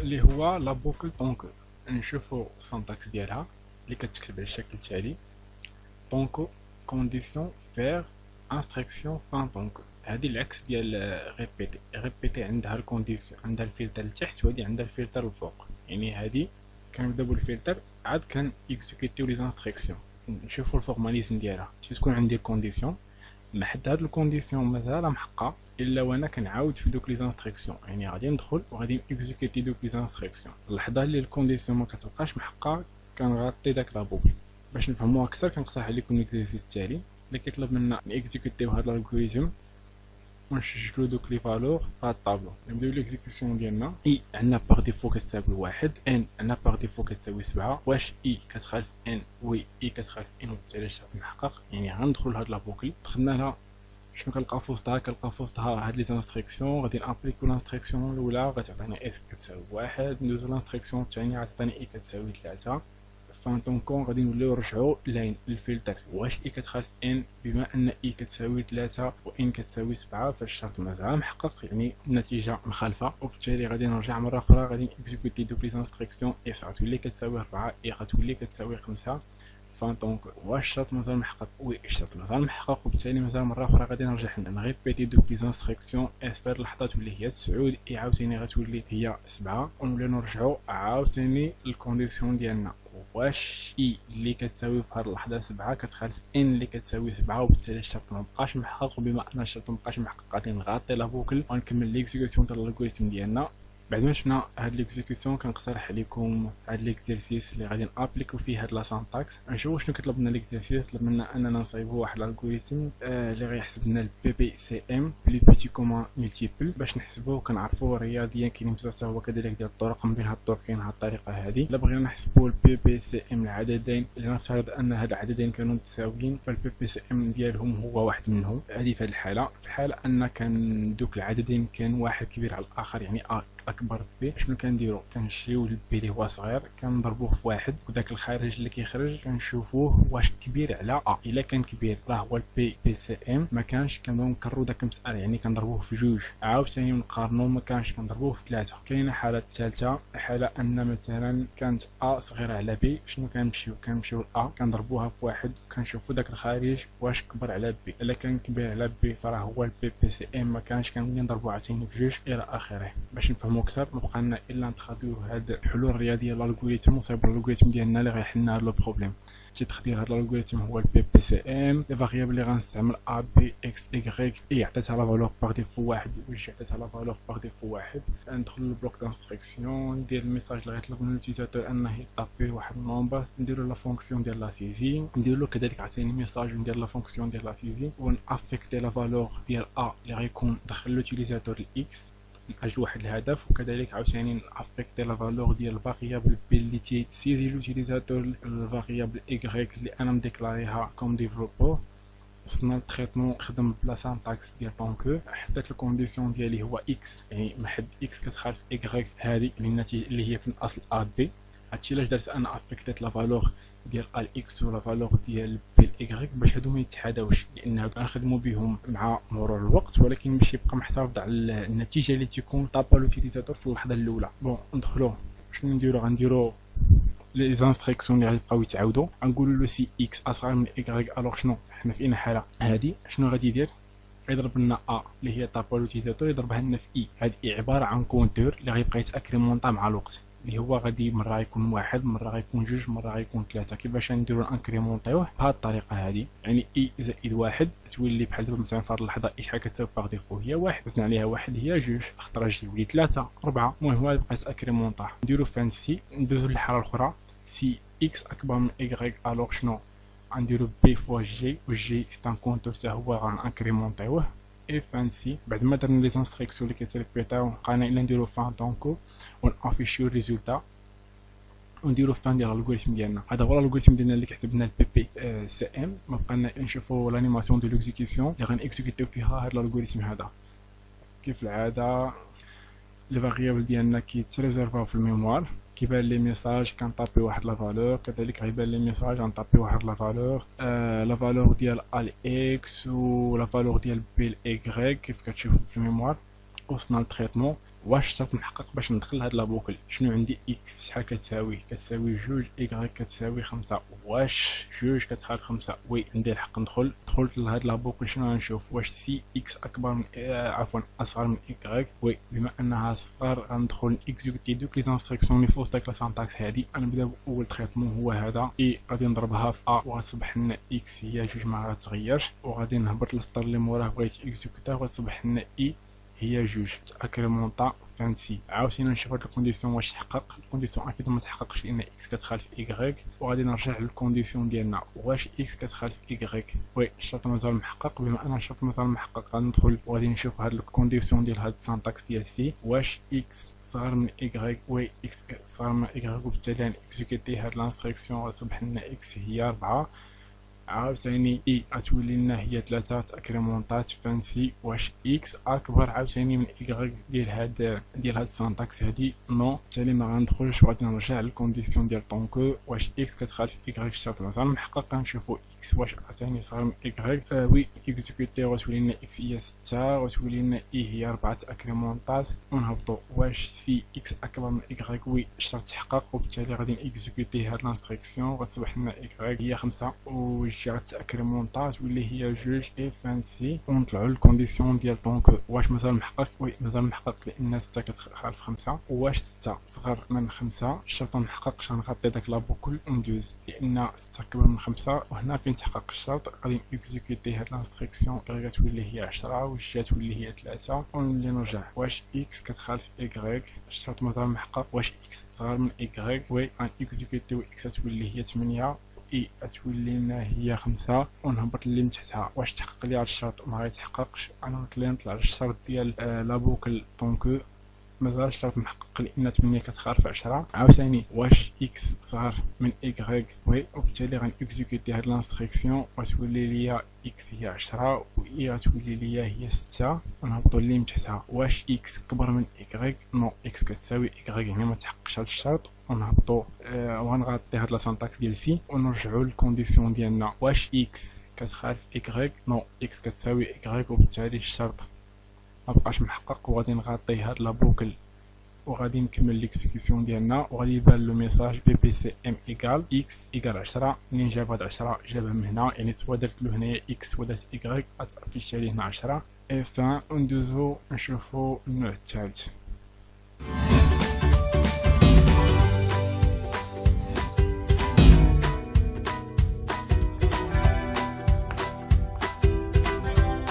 اللي هو لا بوكل طونكو. نشوفو السنتاكس ديالها اللي كتكتب على الشكل التالي: طونكو كونديسيون فير انستركسيون فان طونكو. هذه العكس ديال ريبيتي عندها الكونديسيون، عندها الفلتر لتحت، وهذه عندها الفلتر الفوق. يعني هذه كنبداو بالفلتر عاد كان اكزيكوتيو لي انستركسيون. نشوفو الفورماليزم ديالها. تكون عندي الكونديسيون محد هاد الكونديسيون مازال محقا الا وانا كنعاود في دوك لي انستركسيون، يعني غادي ندخل وغادي اكزيكوتي دوك لي انستركسيون. اللحظه اللي الكونديسيون ما كتبقاش محقا كنغطي داك لابوبل. باش نفهموها اكثر كنقترح عليكم الاكزرسيس التالي اللي كيطلب منا نيكزيكوتيو هاد الالغوريثم ونسجلو دوك لي فالور في الطابلو. نبداو ليكزيكسيون ديالنا. اي عندنا باغ ديفو كتساوي 1، ان عندنا باغ ديفو كتساوي 7. واش اي كتخالف ان؟ وي اي كتخالف ان، وبالتالي الشرط محقق. يعني غندخلو لهاد لابوكل. دخلنا لها، شنو كنلقى في وسطها؟ كنلقى في وسطها هاد لي انستركسيون. غادي نابليكو الانستركسيون الاولى غتعطينا اس كتساوي 1، ندوزو لانستركسيون الثانيه غتعطينا اي كتساوي 3. فانتون كون غادي نوليو نرجعو لاين الفلتر. واش اي كتخالف ان؟ بما ان اي كتساوي 3 و ان كتساوي 7 فالشرط مازال محقق، يعني النتيجه مخالفه، وبالتالي غادي نرجع مره اخرى غادي اكزيكوتي دوك لي انستركسيون. اس غتولي كتساوي 4، اي غتولي كتساوي 5. فانتونك واش الشرط مازال محقق؟ وي الشرط مازال محقق، وبالتالي مازال مره اخرى غادي نرجع نغيبيتي دوك لي انستركسيون. اس في هاد اللحظه تولي هي 9، اي عاوتاني غتولي هي 7، ونوليو نرجعو عاوتاني الكونديسيون ديالنا. واش اي اللي كتساوي في هاد اللحظه 7 كتخالف ان اللي كتساوي 7، وبالتالي الشرط مبقاش محقق. وبما ان الشرط مبقاش محقق غادي نغطي لا بوكل ونكمل ليكزيكسيون ديال الالغوريثم ديالنا. بعد ما شفنا هاد ليكزيكسيون كنقترح عليكم هاد ليكزرسيس اللي غادي نابليكو فيه هاد لا سانتاكس. نشوفو شنو كيطلب منا ليكزرسيس. طلب منا اننا نصايبو واحد الالغوريثم اللي غيحسب لنا البي بي سي ام بلي بيتي كومان ملتيبل. باش نحسبوه كنعرفو رياضيا كاينين بزاف حتى هو كذلك ديال الطرق. من بين هاد الطرق كاين هاد الطريقه هادي. الا بغينا نحسبو البي بي سي ام العددين اللي نفترض ان هاد العددين كانوا متساويين، فالبي بي سي ام ديالهم هو واحد منهم. هذه في الحاله ان كان دوك العددين كان واحد كبير على الاخر، يعني اكبر بي. شنو كنديرو؟ كنشريو البي اللي هو صغير كنضربوه في واحد، وداك الخارج اللي كيخرج كنشوفوه واش كبير على ا. الا كان كبير راه هو البي بي سي ام. ما كانش كنبداو نكرروا داك المساله، يعني كنضربوه في جوج عاوتاني ونقارنوا. ما كانش كنضربوه في 3. كاينه حاله الثالثه، حاله ان مثلا كانت ا صغيره على بي. شنو كنمشيو ا كنضربوها في واحد وكنشوفوا داك الخارج واش كبر على بي. الا كان كبير على بي فراه هو البي بي سي ام. ما كانش كنضربوه عاوتاني في جوج الى اخره. باش نفهموا اكثر ما بقى لنا الا نتخذوا هاد الحلول الرياضيه للالغوريثم ونصايبوا الالغوريثم ديالنا اللي غيحل لنا هاد لو بروبليم. تخدير هاد الالغوريثم هو البي بي سي ام. لي فاريابل اللي غنستعمل ا بي اكس ايغريك. اي عطيتها لا فالور باغ ديفو 1 وجي عطيتها لا فالور باغ ديفو 1. ندخل للبلوك دانستركسيون، ندير الميساج اللي غيطلب من اليوتيزاتور انه يطابي واحد النومبر، نديرو لا فونكسيون ديال لا سيزي، ندير له كذلك عاوتاني ميساج ندير لا فونكسيون ديال لا سيزي، ونافيكتي لا فالور ديال ا اللي غيكون دخل اليوتيزاتور الاكس من اجل واحد الهدف، وكذلك عاوتاني نافيكتي لا فالور ديال الفاريابل بي اللي تيسيزي لوتيليزاتور الفاريابل ايغريك اللي انا مديكلاريها كوم ديفلوبور. وصلنا للتريتمون خدم بلا سانتاكس ديال طونكو. حطيت الكونديسيون ديالي هو اكس، يعني محد اكس كتخالف ايغريك هذه النتيجه اللي هي في الاصل ا بي. هادشي علاش درت انا افيكتيت لا فالور ديال الاكس ولا فالور ديال بي الايغريك باش هادو ما يتحداوش، لان هادو غنخدمو بهم مع مرور الوقت، ولكن باش يبقى محتفظ على النتيجه اللي تيكون طابا لوتيليزاتور في اللحظه الاولى. بون ندخلو شنو نديرو؟ غنديرو لي زانستركسيون اللي غيبقاو يتعاودوا. غنقولوا له سي اكس اصغر من ايغريك. الوغ شنو حنا في اي حاله هادي شنو غادي يدير؟ يضرب لنا ا اللي هي طابا لوتيليزاتور يضربها لنا في اي. هاد اي عباره عن كونتور اللي غيبقى يتاكريمونطا مع الوقت، اللي هو غادي مره يكون واحد، مره غيكون جوج، مره غيكون ثلاثه. كيفاش نديرو انكريمونطيوه؟ بهاد الطريقه هادي، يعني اي زائد واحد تولي بحال دابا مثلا في هاد اللحظه اي شحال كتساوي باغ ديفو هي واحد، زدنا عليها واحد هي جوج، خطره يولي ثلاثه اربعه. المهم هو يبقى يتاكريمونطا. نديرو فان سي، ندوزو للحاله الاخرى سي اكس اكبر من ايغريك. الوغ شنو غنديرو بي فوا جي، والجي سي ان كونتور حتى هو غنكريمونطيوه. اي فانسي بعد ما درنا لي انستركسيون اللي كيتريبيتاو بقينا الا نديرو فان طونكو ونافيشيو الريزولتا ونديرو فان ديال الالغوريثم ديالنا. هذا هو الالغوريثم ديالنا اللي كيحسب لنا البي بي سي ام. ما بقينا نشوفو لانيماسيون دو ليكزيكسيون اللي غنكزيكوتيو فيها هذا الالغوريثم هذا. كيف العاده لي فاريابل ديالنا كيتريزيرفاو في الميموار. كيبان لي ميساج كنطابي واحد لا فالور، كذلك غيبان لي ميساج غنطابي واحد لا فالور. لا فالور ديال ال اكس و لا فالور ديال بي الايغريك كيف كتشوفوا في الميموار. وصلنا للتريتمون. واش الشرط محقق باش ندخل لهاد لابوكل؟ شنو عندي اكس شحال كتساوي جوج، ايكغيك كتساوي 5. واش جوج كتخالف 5؟ وي عندي الحق دخلت لهاد لابوكل. شنو غنشوف؟ واش سي اكس اكبر من اصغر من ايكغيك؟ وي بما انها صغر غندخل اكزيكوتي دوك لي انستركسيون اللي فوق داك لا سانتاكس هادي. غنبدا باول تريتمون هو هذا اي، غادي نضربها في ا وغتصبح لنا اكس هي جوج ما غتغيرش، وغادي نهبط للسطر اللي موراه بغيت اكزيكوتا وغتصبح لنا اي هي جوج اكريمونطا فانسي. عاوتاني نشوف هاد الكونديسيون واش تحقق. الكونديسيون اكيد ما تحققش لان اكس كتخالف ايكغيك، وغادي نرجع للكونديسيون ديالنا واش اكس كتخالف ايكغيك. وي الشرط مازال محقق. بما ان الشرط مازال محقق غندخل وغادي نشوف هاد الكونديسيون ديال هاد السانتاكس ديال سي. واش اكس صغر من ايكغيك؟ وي اكس صغر من ايكغيك، وبالتالي غنكزيكوتي هاد لانستركسيون غتصبح لنا اكس هي 4. عاوتاني اي غتولي لنا هي 3 اكريمونطات فانسي. واش اكس اكبر عاوتاني من ايكغيك ديال هاد السانتاكس هادي؟ نو. بالتالي ما غندخلش وغادي نرجع للكونديسيون ديال طونكو. واش اكس كتخالف ايكغيك؟ الشرط مازال محقق. غنشوفو اكس واش عاوتاني صغر من ايكغيك. وي اكزيكوتي غتولي لنا اكس هي 6 وتولي لنا اي هي 4 اكريمونطات. ونهبطو واش سي اكس اكبر من ايكغيك؟ وي الشرط تحقق، وبالتالي غادي نكزيكوتي هاد لانستركسيون غتصبح لنا ايكغيك هي 5 وجات اكريمونطات واللي هي جوج اي فانسي. ونطلعوا للكونديسيون ديال طونك. واش مازال محقق؟ وي مازال محقق لان 6 كتخالف 5. واش 6 صغر من 5؟ الشرط ما محققش. غنغطي داك لابوكل وندوز لان 6 كبر من 5. وهنا فين تحقق الشرط غادي نكزيكوتي هاد لانستركسيون غتولي هي 10 وجات تولي هي 3 ونولي نرجع. واش اكس كتخالف ايكغيك؟ الشرط مازال محقق. واش اكس صغر من ايكغيك؟ وي غنكزيكوتيو اكس تولي هي 8 اي تولي لنا هي 5 ونهبط اللي من تحتها. واش تحقق لي هاد الشرط؟ ما غيتحققش. انا نطلع للشرط ديال لابوكل طونكو. مازال الشرط محقق لان 8 كتخالف 10. عاوتاني واش اكس صغر من ايكغيك؟ وي وبالتالي غنكزيكوتي هاد لانستركسيون وتولي ليا اكس هي 10 و اي غتولي ليا هي 6 ونهبطو اللي من تحتها. واش اكس كبر من ايكغيك؟ نو اكس كتساوي ايكغيك يعني ما تحققش هاد الشرط. ونهبطو وغنغطي هاد لاسانتاكس ديال سي ونرجعو للكونديسيون ديالنا. واش اكس كتخالف ايكغيك؟ نو اكس كتساوي ايكغيك، وبالتالي الشرط مبقاش محقق. وغادي نغطي هاد لابوكل وغادي نكمل ليكسيكسيون ديالنا وغادي يبان لو ميساج بي بي سي ام ايكال اكس ايكال 10. منين جاب هاد 10 جابها من هنا، يعني سوا درت له هنايا اكس ودرت ايكغيك غتافيشي ليه هنا 10. وندوزو نشوفو النوع الثالث.